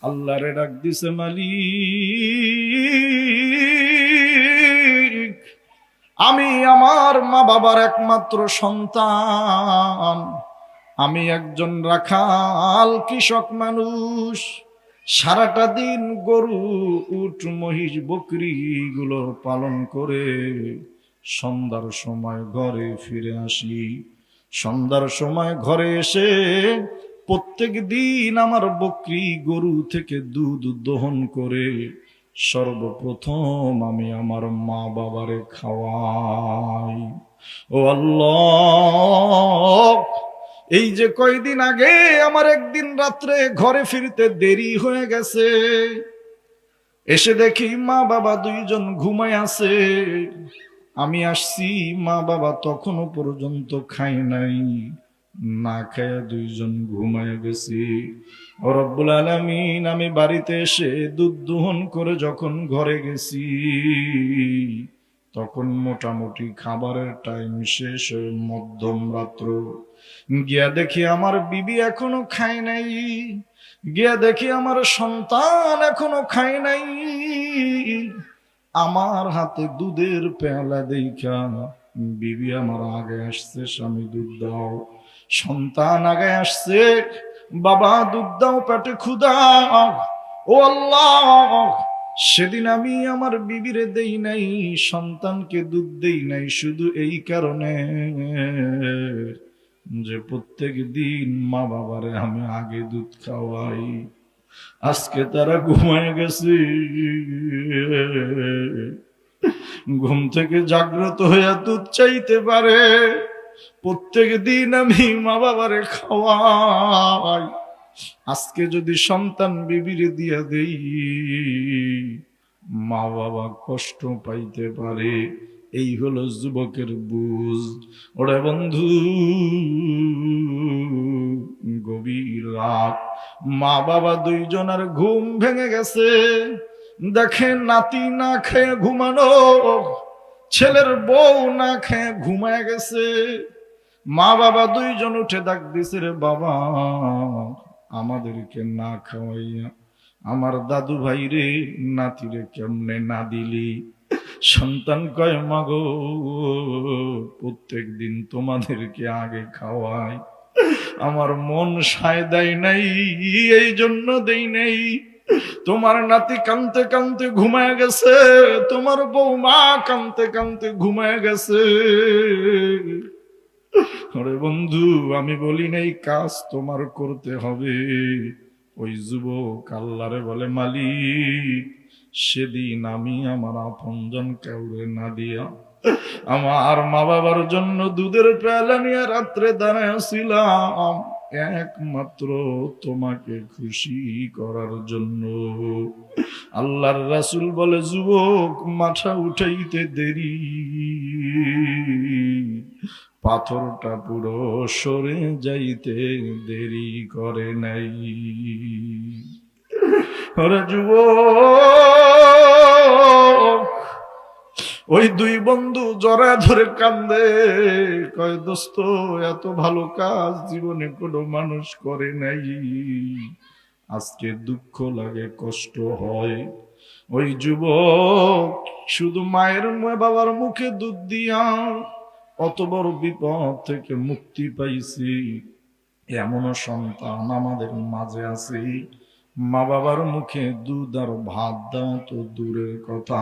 আল্লাহরে ডাক দিছে, মালিক আমি আমার মা বাবার একমাত্র সন্তান, আমি একজন রাখাল কৃষক মানুষ, সারাটা দিন গরু উট মহিষ বকরি গুলো পালন করে সন্ধ্যার সময় ঘরে ফিরে আসি। সন্ধ্যার সময় ঘরে এসে প্রত্যেক দিন আমার বকরি গরু থেকে দুধ দহন করে সর্বপ্রথম আমি আমার মা বাবারে খাওয়াই। ও আল্লাহ, এই যে কয়দিন আগে আমার একদিন রাত্রে ঘরে ফিরতে দেরি হয়ে গেছে, এসে দেখি মা বাবা দুইজন ঘুমায় আছে। আমি আসছি, মা বাবা তখনো পর্যন্ত খাই নাই, না খায়া দুইজন ঘুমায় গেছি। ও রব্বুল আলামিন, আমি বাড়িতে এসে দুধ দহন করে যখন ঘরে গেছি তখন মোটামুটি খাবারের টাইম শেষ, মধ্যম রাত্র। গিয়া দেখি আমার বিবি এখনো খায় নাই, গিয়া দেখি আমার সন্তান এখনো খায় নাই। আমার হাতে দুধের পেয়ালা দেখা বিবি আমার আগে আসছে, স্বামী দুধ দাও। সন্তান আগে আসছে, বাবা দুধ দাও, পেটে ক্ষুধা। ও আল্লাহ, সেদিন আমি আমার বিবিরে দেই নাই, সন্তানকে দুধ দেই নাই, শুধু এই কারণে যে প্রত্যেক দিন মা বাবারে আমি আগে দুধ খাওয়াই। আজকে তারা ঘুমায় গেছে, ঘুম থেকে জাগ্রত হইয়া দুধ চাইতে পারে। প্রত্যেক দিন আমি মা বাবারে খাওয়াই, আজকে যদি সন্তান বিবিরে দিয়া দেই মা বাবা কষ্ট পাইতে পারে। এই হলো যুবকের বুঝ। ওরে বন্ধু, গভীর রাত, মা বাবা দুইজনের ঘুম ভেঙে গেছে। দেখেন নাতি না খেয়ে ঘুমানো, ছেলের বউ না খেয়ে ঘুমায় গেছে। মা বাবা দুইজন উঠে ডাক দিছে, রে বাবা আমাদেরকে না খাওয়াইয়া আমার দাদু ভাই রে নাতিরে কেমনে না দিলি? সন্তান কয়, মাগো প্রত্যেক দিন তোমাদেরকে আগে খাওয়াই, আমার মন সায় দেয় নাই, এই জন্য দেই নাই। তোমার নাতি কানতে কানতে ঘুমায় গেছে, তোমার বৌমা কানতে কানতে ঘুমায় গেছে। আরে বন্ধু, আমি বলি নাই কাজ তোমার করতে হবে। ওই যুবক আল্লাহরে বলে, মালিক সেদিন আমি আমার আপনজন কাউরে না দিয়া আমার মা বাবার জন্য দুধের পেয়ালা নিয়ে রাত্রে দাঁড়াইছিলাম একমাত্র তোমাকে খুশি করার জন্য। আল্লাহর রাসূল বলে, যুবক মাথা উঠাইতে দেরি, পাথরটা পুরো সরে যাইতে দেরি করে নাই। ওরে যুবক, ওই দুই বন্ধু জড়ায় ধরে কান্দে, কয় দোস্ত এত ভালো কাজ জীবনে কোনো মানুষ করে নাই, আজকে দুঃখ লাগে, কষ্ট হয়। ওই যুবক শুধু মায়ের বাবার মুখে দুধ দিয়া অত বড় বিপদ থেকে মুক্তি পাইছি। এমনও সন্তান আমাদের মাঝে আছে, মা বাবার মুখে দুধ আর ভাত দেওয়া তো দূরের কথা,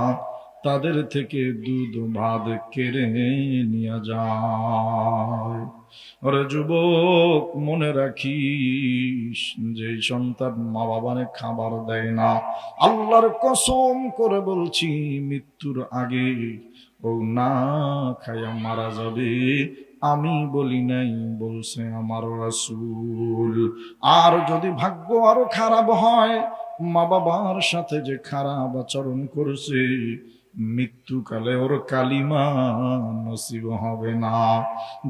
তাদের থেকে দুধ ভাত কেড়ে নিয়ে যায়। ওরে যুবক, মনে রাখিস, যে সন্তান মা বাবারে খাবার দেয় না, আল্লাহর কসম করে বলছি মৃত্যুর আগে ও না খায়া মারা যাবে। আমি বলি নাই, বলছে আমার রাসূল। আর যদি ভাগ্য আরো খারাপ হয়, মা বাবার সাথে যে খারাপ আচরণ করেছে, মৃত্যুকালে ওর কালিমা নসিব হবে না।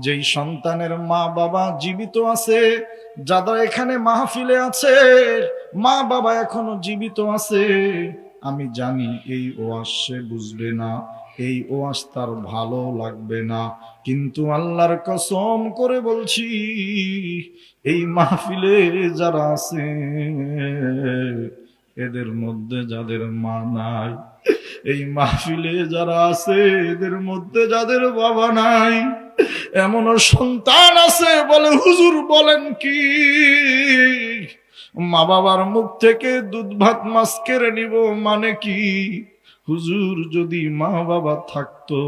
যেই সন্তানের মা বাবা জীবিত আছে, যারা এখানে মাহফিলে আছে মা বাবা এখনো জীবিত আছে, আমি জানি এই ওয়াজ সে বুঝবে না, এই ওয়াজ তার ভালো লাগবে না, কিন্তু আল্লাহর কসম করে বলছি এই মাহফিলে যারা আছে এদের মধ্যে যাদের মা নাই, এই মাহফিলে যারা আছে এদের মধ্যে যাদের বাবা নাই, এমনও সন্তান আছে বলে হুজুর বলেন কি মা বাবার মুখ থেকে দুধ ভাত মাছ কেড়ে নিব, মানে কি হুজুর যদি মা বাবা থাকতো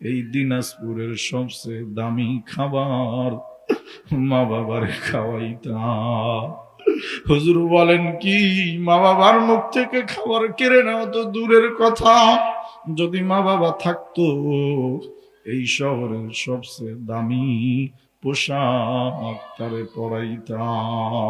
এই দিনাজপুরের সবচেয়ে দামি খাবার মা বাবার খাওয়াইতাম। হুজুর বলেন কি মা বাবার মুখ থেকে খাবার কেড়ে নেওয়া তো দূরের কথা, যদি মা বাবা থাকতো এই শহরের সবচেয়ে দামি পোশাক তারে পরাইতাম।